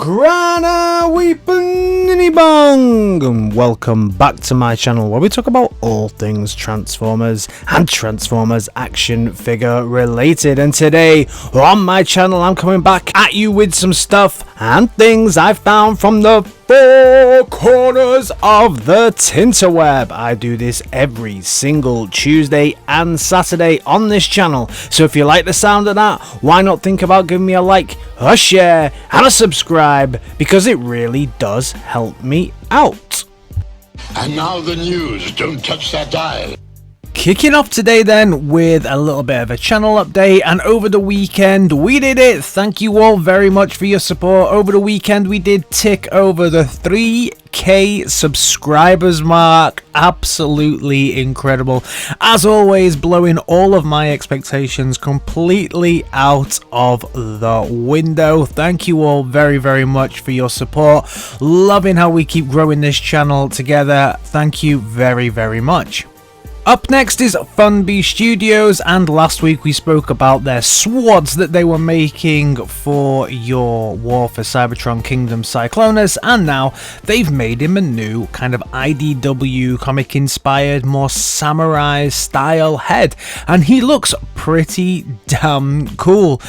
Grana Weepin' Bong, and welcome back to my channel where we talk about all things Transformers and Transformers action figure related. And today on my channel I'm coming back at you with some stuff and things I found from the four corners of the Tinterweb. I do this every single Tuesday and Saturday on this channel, so if you like the sound of that, why not think about giving me a like, a share and a subscribe, because it really does help me out. And now the news. Don't touch that dial. Kicking off today then with a little bit of a channel update, and over the weekend we did it. Thank you all very much for your support. Over the weekend we did tick over the 3K subscribers mark. Absolutely incredible. As always, blowing all of my expectations completely out of the window. Thank you all very much for your support. Loving how we keep growing this channel together. Thank you very much. Up next is FUNBIE Studios, and last week we spoke about their swords that they were making for your War for Cybertron Kingdom Cyclonus, and now they've made him a new kind of IDW comic inspired, more samurai style head, and he looks pretty damn cool.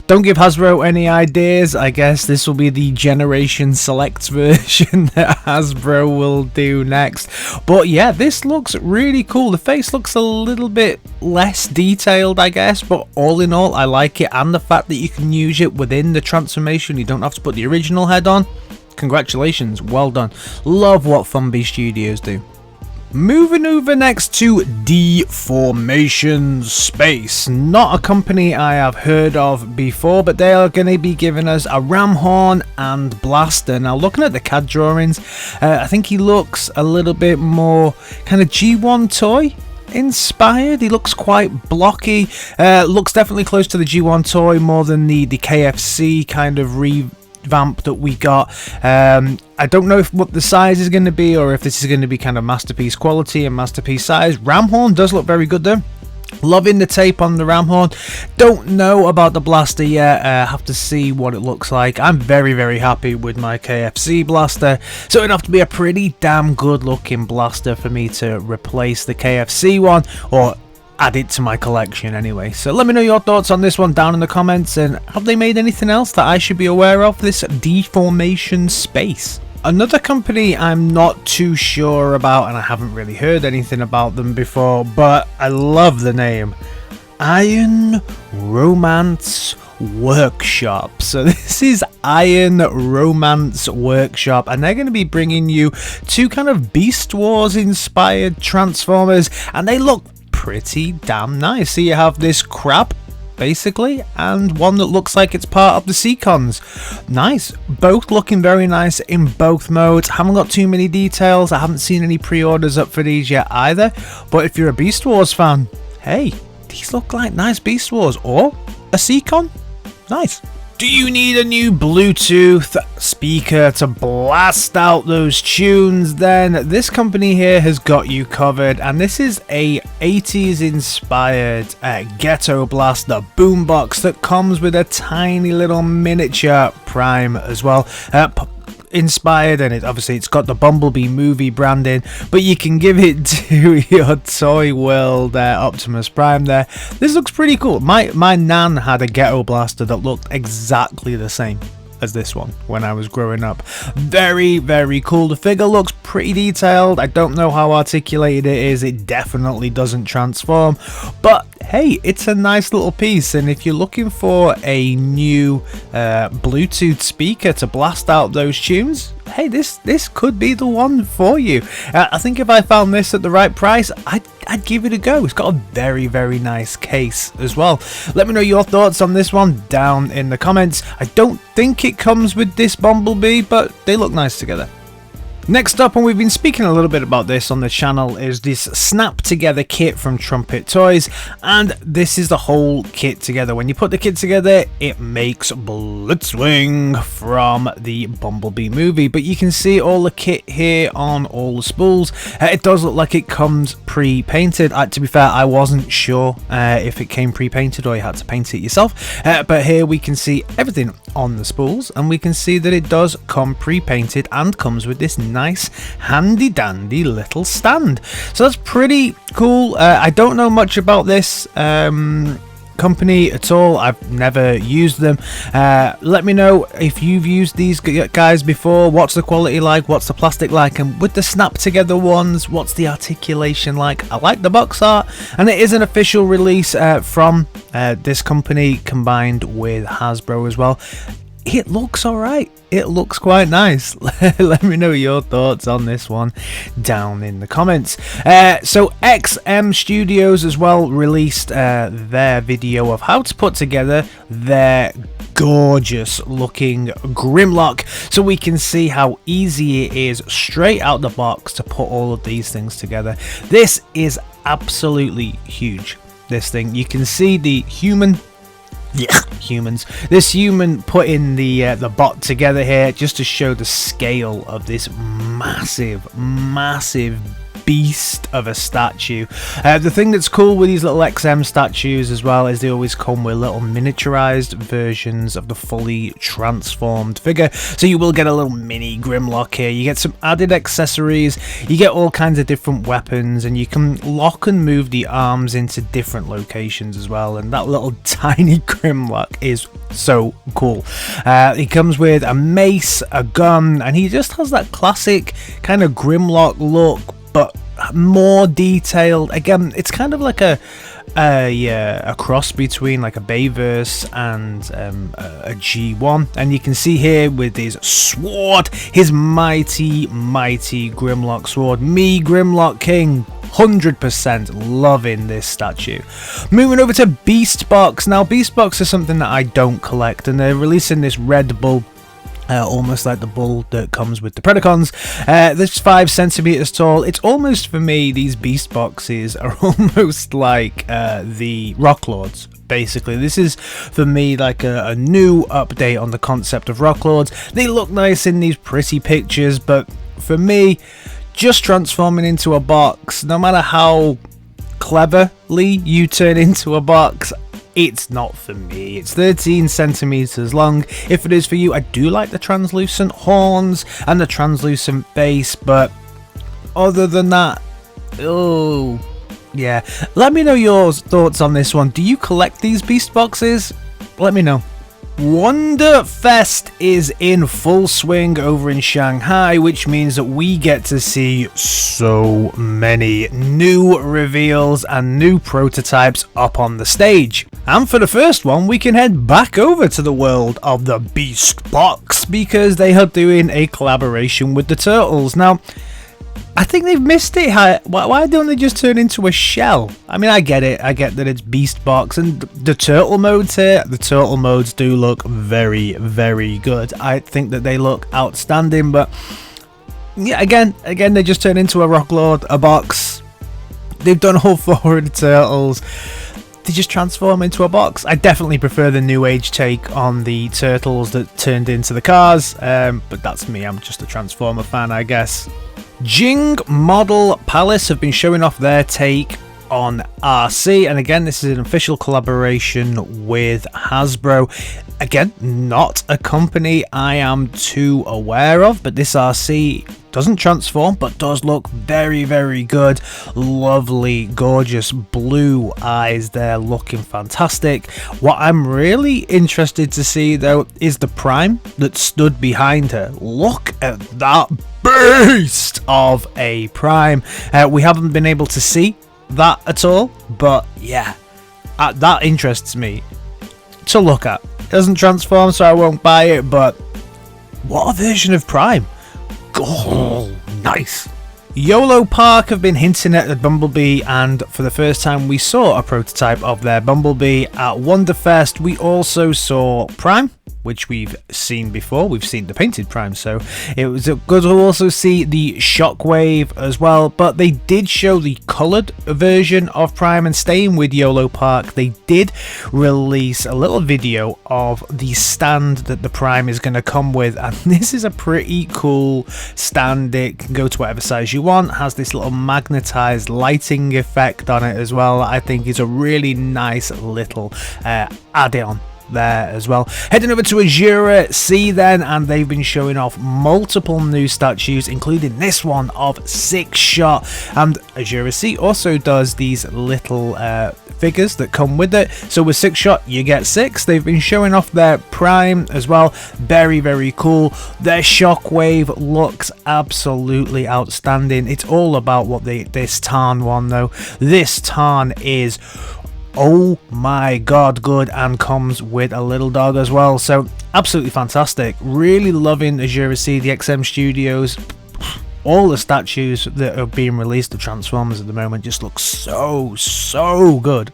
Don't give Hasbro any ideas. I guess this will be the Generation Select version that Hasbro will do next, but yeah, this looks really cool. The face looks a little bit less detailed, I guess, but all in all I like it, and the fact that you can use it within the transformation, you don't have to put the original head on. Congratulations, well done. Love what FUNBIE Studios do. Moving over next to Deformation Space, not a company I have heard of before, but they are going to be giving us a ram horn and blaster. Now looking at the CAD drawings, I think he looks a little bit more kind of G1 toy inspired. He looks quite blocky, looks definitely close to the G1 toy more than the KFC kind of revamp that we got. I don't know what the size is going to be, or if this is going to be kind of masterpiece quality and masterpiece size. Ramhorn does look very good though. Loving the tape on the Ramhorn. Don't know about the blaster yet. Have to see what it looks like. I'm very happy with my KFC blaster, so it'd have to be a pretty damn good looking blaster for me to replace the KFC one, or add it to my collection anyway. So let me know your thoughts on this one down in the comments, and have they made anything else that I should be aware of this Deformation Space? Another company I'm not too sure about, and I haven't really heard anything about them before, but I love the name, Iron Romance Workshop. So this is Iron Romance Workshop, and they're going to be bringing you two kind of Beast Wars inspired Transformers, and they look pretty damn nice. So you have this crab basically, and one that looks like it's part of the Seacons. Nice, both looking very nice in both modes. Haven't got too many details. I haven't seen any pre-orders up for these yet either, but if you're a Beast Wars fan, hey, these look like nice Beast Wars, or a Seacon. Nice. Do you need a new Bluetooth speaker to blast out those tunes? Then this company here has got you covered, and this is a 80s inspired ghetto blaster boombox that comes with a tiny little miniature prime as well. Inspired, and it's got the Bumblebee movie branding, but you can give it to your Toy World Optimus Prime there. This looks pretty cool. My nan had a ghetto blaster that looked exactly the same as this one when I was growing up. Very cool. The figure looks pretty detailed. I don't know how articulated it is. It definitely doesn't transform, but hey, it's a nice little piece. And if you're looking for a new Bluetooth speaker to blast out those tunes, hey, this could be the one for you. I think if I found this at the right price, I'd give it a go. It's got a very nice case as well. Let me know your thoughts on this one down in the comments. I don't think it comes with this Bumblebee, but they look nice together. Next up, and we've been speaking a little bit about this on the channel, is this snap together kit from Trumpet Toys, and this is the whole kit together. When you put the kit together, it makes BLITZWING from the Bumblebee movie, but you can see all the kit here on all the spools. It does look like it comes pre-painted. To be fair, I wasn't sure if it came pre-painted or you had to paint it yourself, but here we can see everything on the spools, and we can see that it does come pre-painted and comes with this nice handy dandy little stand. So that's pretty cool. I don't know much about this company at all. I've never used them. Let me know if you've used these guys before. What's the quality like? What's the plastic like? And with the snap together ones, what's the articulation like? I like the box art, and it is an official release from this company combined with Hasbro as well. It looks alright. It looks quite nice. Let me know your thoughts on this one down in the comments. So XM Studios as well released their video of how to put together their gorgeous looking Grimlock, so we can see how easy it is straight out the box to put all of these things together. This is absolutely huge. This thing, you can see the humans. This human putting the bot together here just to show the scale of this massive beast of a statue. The thing that's cool with these little XM statues as well is they always come with little miniaturized versions of the fully transformed figure, so you will get a little mini Grimlock here. You get some added accessories, you get all kinds of different weapons, and you can lock and move the arms into different locations as well, and that little tiny Grimlock is so cool. He comes with a mace, a gun, and he just has that classic kind of Grimlock look, but more detailed. Again, it's kind of like a cross between like a Bayverse and a G1, and you can see here with his sword, his mighty Grimlock sword. Me, Grimlock King, 100% loving this statue. Moving over to Beast Box. Now, Beast Box is something that I don't collect, and they're releasing this red bull. Almost like the bull that comes with the Predacons. This 5 centimeters tall. It's almost, for me, these beast boxes are almost like the Rock Lords. Basically, this is for me like a new update on the concept of Rock Lords. They look nice in these pretty pictures, but for me, just transforming into a box, no matter how cleverly you turn into a box, it's not for me. It's 13 centimeters long. If it is for you, I do like the translucent horns and the translucent base, but other than that, oh yeah. Let me know your thoughts on this one. Do you collect these beast boxes? Let me know. Wonderfest is in full swing over in Shanghai, which means that we get to see so many new reveals and new prototypes up on the stage. And for the first one, we can head back over to the world of the Beast Box, because they are doing a collaboration with the Turtles. Now, I think they've missed it. Why don't they just turn into a shell? I mean, I get it. I get that it's Beast Box, and the turtle modes here, the turtle modes do look very good. I think that they look outstanding, but yeah, again, they just turn into a Rock Lord, a box. They've done all 4 of the turtles. They just transform into a box. I definitely prefer the new age take on the turtles that turned into the cars, but that's me. I'm just a Transformer fan, I guess. Jing Model Palace have been showing off their take on ARCEE, and again, this is an official collaboration with Hasbro. Again, not a company I am too aware of, but this ARCEE doesn't transform but does look very good. Lovely, gorgeous blue eyes there, looking fantastic. What I'm really interested to see though is the Prime that stood behind her. Look at that beast of a Prime. We haven't been able to see that at all, but yeah, that interests me to look at. It doesn't transform, so I won't buy it, but what a version of Prime. Oh, nice. YOLO Park have been hinting at the Bumblebee, and for the first time we saw a prototype of their Bumblebee at Wonderfest. We also saw Prime, which we've seen before. We've seen the painted Prime, so it was good to also see the Shockwave as well. But they did show the coloured version of Prime, and staying with YOLO Park, they did release a little video of the stand that the Prime is going to come with, and this is a pretty cool stand. It can go to whatever size you want, has this little magnetized lighting effect on it as well. I think it's a really nice little add-on there as well. Heading over to AZURASEA then, and they've been showing off multiple new statues, including this one of 6 Shot, and AZURASEA also does these little figures that come with it. So with 6 Shot you get 6. They've been showing off their Prime as well, very cool. Their Shockwave looks absolutely outstanding. It's all about what this TARN one though. This TARN is, oh my god, good, and comes with a little dog as well, so absolutely fantastic. Really loving AZURASEA, the XM Studios. All the statues that are being released of Transformers at the moment just look so good.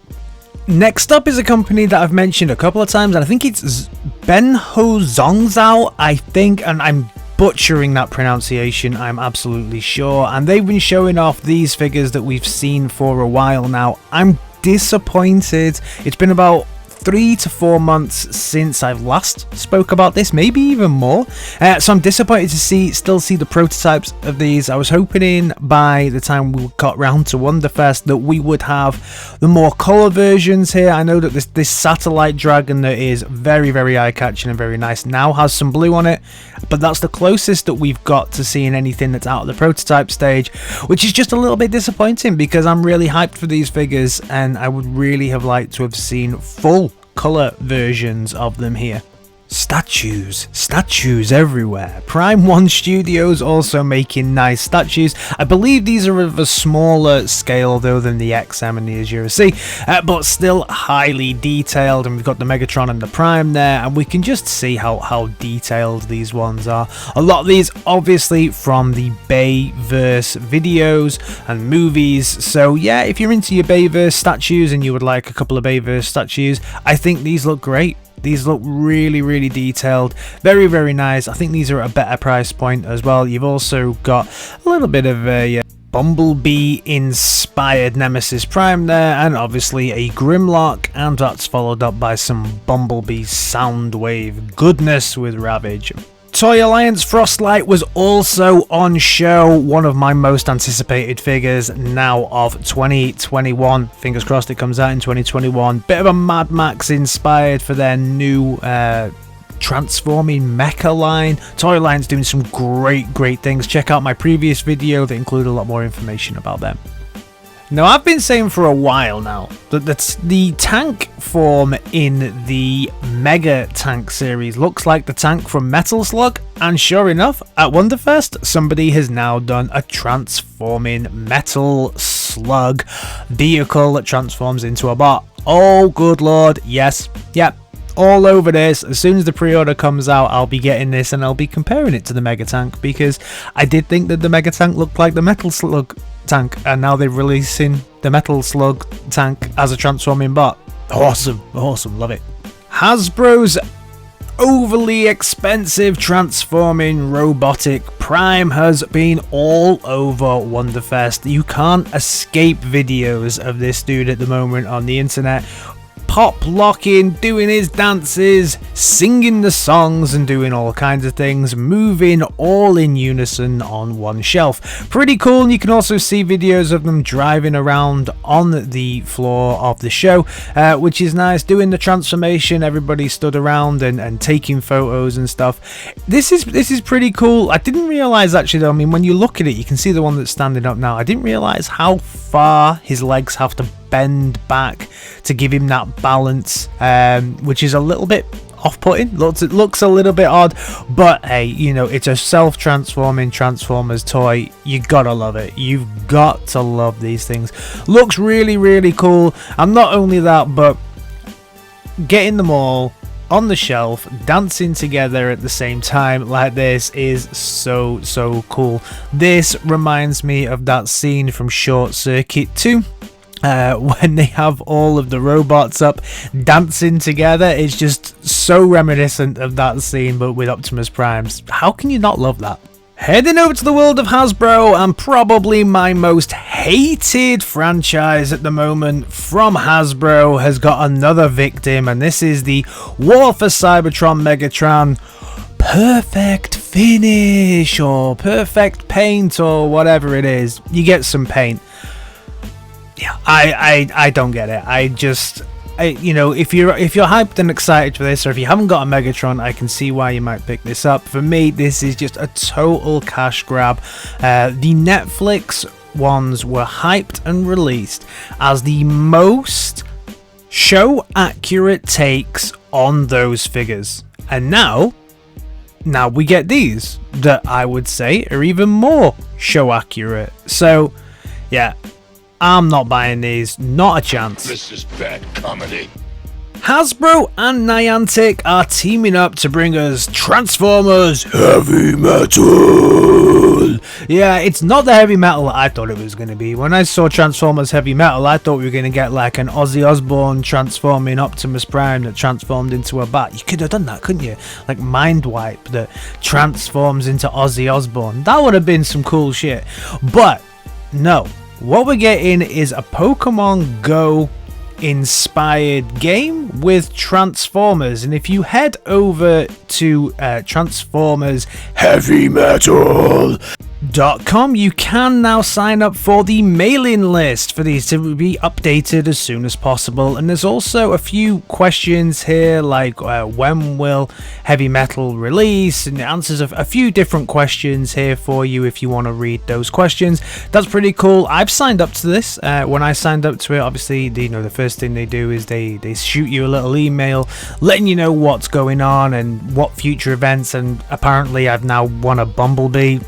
Next up is a company that I've mentioned a couple of times, and I think it's Benhozongzao, I think, and I'm butchering that pronunciation, I'm absolutely sure. And they've been showing off these figures that we've seen for a while now. I'm disappointed. It's been about 3 to 4 months since I've last spoke about this, maybe even more, so I'm disappointed to still see the prototypes of these. I was hoping by the time we got round to Wonderfest that we would have the more colour versions here. I know that this satellite dragon that is very eye-catching and very nice now has some blue on it, but that's the closest that we've got to seeing anything that's out of the prototype stage, which is just a little bit disappointing because I'm really hyped for these figures and I would really have liked to have seen full colour versions of them here. Statues everywhere. Prime 1 Studios also making nice statues. I believe these are of a smaller scale though than the XM and the AZURASEA, but still highly detailed, and we've got the Megatron and the Prime there, and we can just see how detailed these ones are. A lot of these obviously from the Bayverse videos and movies, so yeah, if you're into your Bayverse statues and you would like a couple of Bayverse statues, I think these look great. These look really detailed, very nice. I think these are at a better price point as well. You've also got a little bit of a Bumblebee inspired Nemesis Prime there, and obviously a Grimlock, and that's followed up by some Bumblebee Soundwave goodness with Ravage. Toy Alliance Frostlight was also on show, one of my most anticipated figures now of 2021. Fingers crossed it comes out in 2021. Bit of a Mad Max inspired for their new transforming mecha line. Toy Alliance doing some great things. Check out my previous video that include a lot more information about them. Now, I've been saying for a while now that the tank form in the Mega Tank series looks like the tank from Metal Slug, and sure enough, at Wonderfest, somebody has now done a transforming Metal Slug vehicle that transforms into a bot. Oh, good lord, yes, yep. All over this. As soon as the pre-order comes out, I'll be getting this and I'll be comparing it to the Mega Tank, because I did think that the Mega Tank looked like the Metal Slug tank, and now they're releasing the Metal Slug tank as a transforming bot. Awesome, love it. Hasbro's overly expensive transforming robotic Prime has been all over Wonderfest. You can't escape videos of this dude at the moment on the internet, pop locking, doing his dances, singing the songs and doing all kinds of things, moving all in unison on one shelf. Pretty cool. And you can also see videos of them driving around on the floor of the show, which is nice, doing the transformation. Everybody stood around and taking photos and stuff. This is pretty cool. I didn't realize actually though, I mean, when you look at it, you can see the one that's standing up now. I didn't realize how far his legs have to bend back to give him that balance, which is a little bit off-putting. It looks a little bit odd, but hey, you know, it's a self-transforming Transformers toy. You gotta love it. You've got to love these things. Looks really cool, and not only that, but getting them all on the shelf dancing together at the same time like this is so cool. This reminds me of that scene from Short Circuit 2 when they have all of the robots up dancing together. It's just so reminiscent of that scene, but with Optimus Primes. How can you not love that? Heading over to the world of Hasbro, and probably my most hated franchise at the moment from Hasbro has got another victim, and this is the War for Cybertron Megatron Perfect Finish, or Perfect Paint, or whatever it is. You get some paint. Yeah, I don't get it. You know, if you're hyped and excited for this, or if you haven't got a Megatron, I can see why you might pick this up. For me, this is just a total cash grab. The Netflix ones were hyped and released as the most show accurate takes on those figures, and now we get these that I would say are even more show accurate. So yeah, I'm not buying these, not a chance. This is bad comedy. Hasbro and Niantic are teaming up to bring us Transformers Heavy Metal. Yeah, it's not the heavy metal I thought it was going to be. When I saw Transformers Heavy Metal, I thought we were going to get like an Ozzy Osbourne transforming Optimus Prime that transformed into a bat. You could have done that, couldn't you? Like Mind Wipe that transforms into Ozzy Osbourne. That would have been some cool shit. But no. What we're getting is a Pokemon Go inspired game with Transformers, and if you head over to Transformers Heavy Metal .com, you can now sign up for the mailing list for these to be updated as soon as possible. And there's also a few questions here like when will Heavy Metal release, and it answers a few different questions here for you if you want to read those questions. That's pretty cool. I've signed up to this. When I signed up to it, obviously the first thing they do is they shoot you a little email letting you know what's going on and what future events, and apparently I've now won a Bumblebee.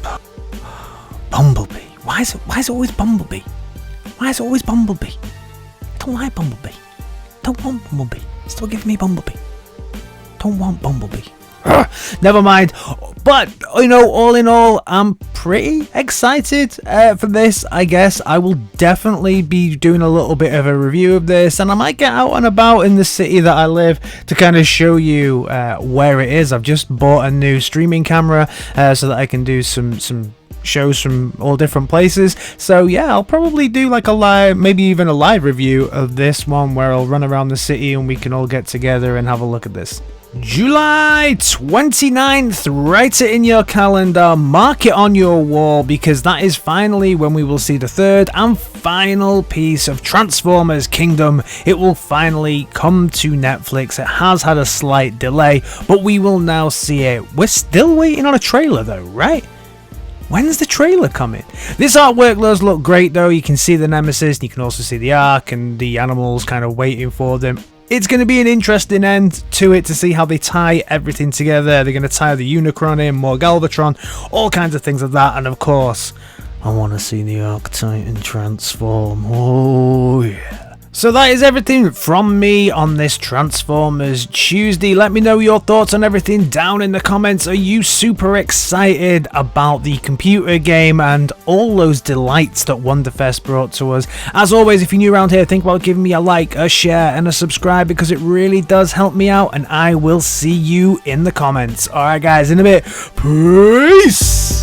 Bumblebee. Why is it always Bumblebee? Why is it always Bumblebee? I don't like Bumblebee. Don't want Bumblebee. Still give me Bumblebee. Don't want Bumblebee. Never mind. But, you know, all in all, I'm pretty excited for this, I guess. I will definitely be doing a little bit of a review of this, and I might get out and about in the city that I live to kind of show you where it is. I've just bought a new streaming camera so that I can do some shows from all different places. So yeah, I'll probably do like a live, maybe even a live review of this one where I'll run around the city and we can all get together and have a look at this. July 29th, write it in your calendar, mark it on your wall, because that is finally when we will see the third and final piece of Transformers Kingdom. It will finally come to Netflix. It has had a slight delay, but we will now see it. We're still waiting on a trailer though, right? When's the trailer coming? This artwork does look great though. You can see the Nemesis, and you can also see the Ark and the animals kind of waiting for them. It's going to be an interesting end to it to see how they tie everything together. They're going to tie the Unicron in, more Galvatron, all kinds of things like that. And of course, I want to see the Arc Titan transform. Oh yeah. So that is everything from me on this Transformers Tuesday. Let me know your thoughts on everything down in the comments. Are you super excited about the computer game and all those delights that Wonderfest brought to us? As always, if you're new around here, think about giving me a like, a share, and a subscribe, because it really does help me out, and I will see you in the comments. Alright guys, in a bit. Peace!